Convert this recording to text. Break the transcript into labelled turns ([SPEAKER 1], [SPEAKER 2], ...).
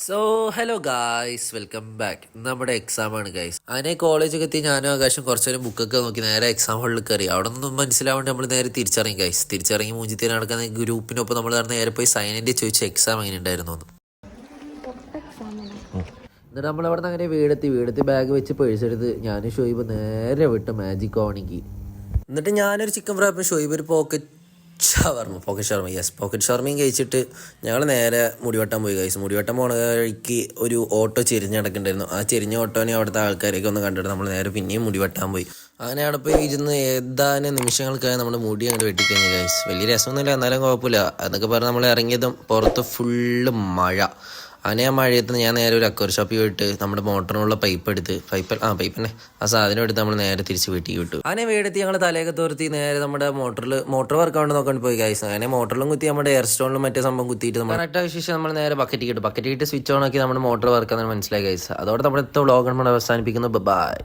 [SPEAKER 1] So hello guys, welcome back. നമ്മുടെ exam ആണ് guys. അങ്ങനെ കോളേജൊക്കെ എത്തി ഞാനും ആകാശം കുറച്ചേരം ബുക്കൊക്കെ നോക്കി നേരെ എക്സാം ഹാളിൽ കയറി. അവിടെ ഒന്നും മനസ്സിലാവേണ്ടി നമ്മൾ നേരെ തിരിച്ചിറങ്ങി ഗായ്സ്. തിരിച്ചിറങ്ങി മൂഞ്ചിത്തേനെ നടക്കുന്ന ഗ്രൂപ്പിനൊപ്പം നമ്മൾ നേരെ പോയി സൈനിൻ്റെ ചോദിച്ചു എക്സാം എങ്ങനെ ഉണ്ടായിരുന്നു എന്ന്. എന്നിട്ട് നമ്മളവിടെ നിന്ന് അങ്ങനെ വീടെത്തി ബാഗ് വെച്ച് പേഴ്സെടുത്ത് ഞാനും ഷോയിബ് നേരെ വിട്ട് മാജിക് ഓണിക്ക്. എന്നിട്ട് ഞാനൊരു ചിക്കൻ ഫ്രൈ, ഷോയിബ് ഒരു പോക്കറ്റ് ഷവർമയും കഴിച്ചിട്ട് ഞങ്ങൾ നേരെ മുടിവെട്ടാൻ പോയി ഗൈസ്. മുടിവെട്ടാൻ പോണ വഴിക്ക് ഒരു ഓട്ടോ ചെരിഞ്ഞടക്കുന്നുണ്ടായിരുന്നു. ആ ചെരിഞ്ഞ ഓട്ടോനെ അവിടുത്തെ ആൾക്കാരെയൊക്കെ ഒന്ന് കണ്ടിട്ട് നമ്മൾ നേരെ പിന്നെയും മുടിവെട്ടാൻ പോയി. അങ്ങനെ അവിടെ പോയി ഇരുന്ന് ഏതാനും നിമിഷങ്ങൾക്കായി നമ്മുടെ മുടി അങ്ങോട്ട് വെട്ടിക്കഴിഞ്ഞു ഗൈസ്. വലിയ രസമൊന്നുമില്ല, എന്നാലും കുഴപ്പമില്ല. അതൊക്കെ പറഞ്ഞ് നമ്മൾ ഇറങ്ങിയതും പുറത്ത് ഫുള്ള് മഴ. അങ്ങനെ ആ മഴയത്ത് ഞാൻ നേരെ ഒരു അക്വർ ഷോപ്പിൽ പോയിട്ട് നമ്മുടെ മോട്ടറിനുള്ള പൈപ്പന്നെ ആ സാധനം എടുത്ത് നമ്മൾ നേരെ തിരിച്ച് വീട്ടിൽ വിട്ടു. അങ്ങനെ വീടെത്തി ഞങ്ങൾ തലയൊക്കെ തോർത്തി നേരെ നമ്മുടെ മോട്ടർ വർക്ക് ആവേണ്ട നോക്കാൻ പോയി ഗൈസ്. അങ്ങനെ മോട്ടറിലും കുത്തി നമ്മുടെ എയർ സ്റ്റോണിലും മറ്റേ സംഭവം കുത്തിയിട്ട് നമ്മൾ കറക്റ്റ് വിശേഷം നമ്മൾ നേരെ ബക്കറ്റ് ഇട്ട് സ്വിച്ച് ഓൺ ആക്കി നമ്മുടെ മോട്ടർ വർക്ക് ആണെന്ന് മനസ്സിലായി ഗൈസ്. അതോടെ നമ്മുടെ വ്ളോഗ് നമ്മൾ അവസാനിപ്പിക്കുന്നു. ബൈ.